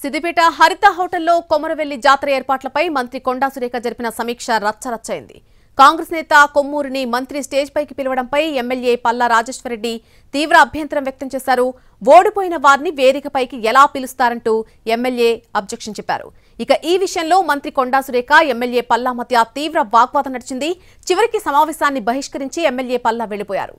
సిద్దిపేట హరిత హోటల్లో కొమరవెల్లి జాతర ఏర్పాట్లపై మంత్రి కొండా సురేఖ జరిపిన సమీక్ష రచ్చరచ్చైంది. కాంగ్రెస్ నేత కొమ్మూరిని మంత్రి స్టేజ్ పైకి పిలవడంపై ఎమ్మెల్యే పల్లా రాజేశ్వరరెడ్డి తీవ్ర అభ్యంతరం వ్యక్తం చేశారు. ఓడిపోయిన వారిని వేదికపైకి ఎలా పిలుస్తారంటూ ఎమ్మెల్యే అబ్జెక్షన్ చెప్పారు. ఇక ఈ విషయంలో మంత్రి కొండా సురేఖ ఎమ్మెల్యే పల్లా మధ్య తీవ్ర వాగ్వాదం నడిచింది. చివరికి సమావేశాన్ని బహిష్కరించి ఎమ్మెల్యే పల్లా వెళ్లిపోయారు.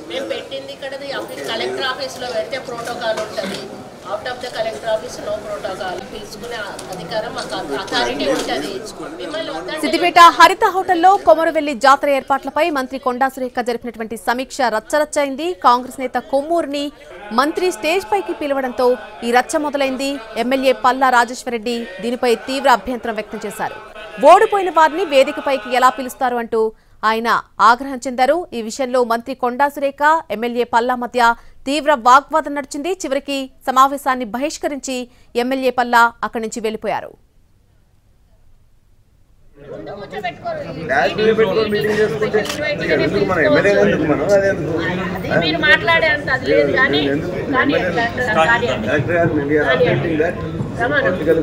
మేము పెట్టింది ఇక్కడ కలెక్టర్ ఆఫీస్ లో పెడితే ప్రోటోకాల్ ఉంటుంది. Out of the collector office no protocol. పిలుచుకునే అధికారం మాకు అథారిటీ ఉంటుంది. సిద్దిపేట హరిత హోటల్లో కొమరవెల్లి జాతర ఏర్పాట్లపై మంత్రి కొండా సురేఖ జరిపినటువంటి సమీక్ష రచ్చరచ్చైంది. కాంగ్రెస్ నేత కొమ్మూరిని మంత్రి స్టేజ్ పైకి పిలవడంతో ఈ రచ్చ మొదలైంది. ఎమ్మెల్యే పల్లా రాజేశ్వరరెడ్డి దీనిపై తీవ్ర అభ్యంతరం వ్యక్తం చేశారు. ఓడిపోయిన వారిని వేదికపైకి ఎలా పిలుస్తారు అంటూ ఆయన ఆగ్రహం చెందారు. ఈ విషయంలో మంత్రి కొండా సురేఖ ఎమ్మెల్యే పల్లా మధ్య తీవ్ర వాగ్వాదం నడిచింది. చివరికి సమావేశాన్ని బహిష్కరించి ఎమ్మెల్యే పల్లా అక్కడి నుంచి వెళ్లిపోయారు.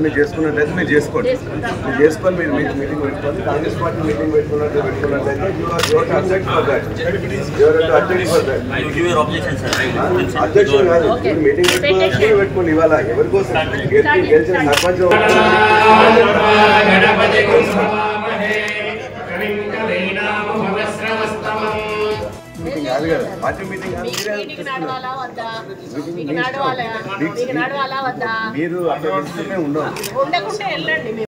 మీరు చేసుకున్నట్లయితే మీరు చేసుకోండి. మీరు చేసుకొని మీరు మీటింగ్ పెట్టుకోండి. కాంగ్రెస్ పార్టీ మీటింగ్ పెట్టుకున్నట్లయితే అధ్యక్షుడు కాదు, మీటింగ్ పెట్టుకోండి. ఇవాళ ఎవరి కోసం గెలిచిన సర్పంచ్ మీటింగ్ కాదు కదా, పార్టీ మీటింగ్ మీరు అక్కడ ఉండవు.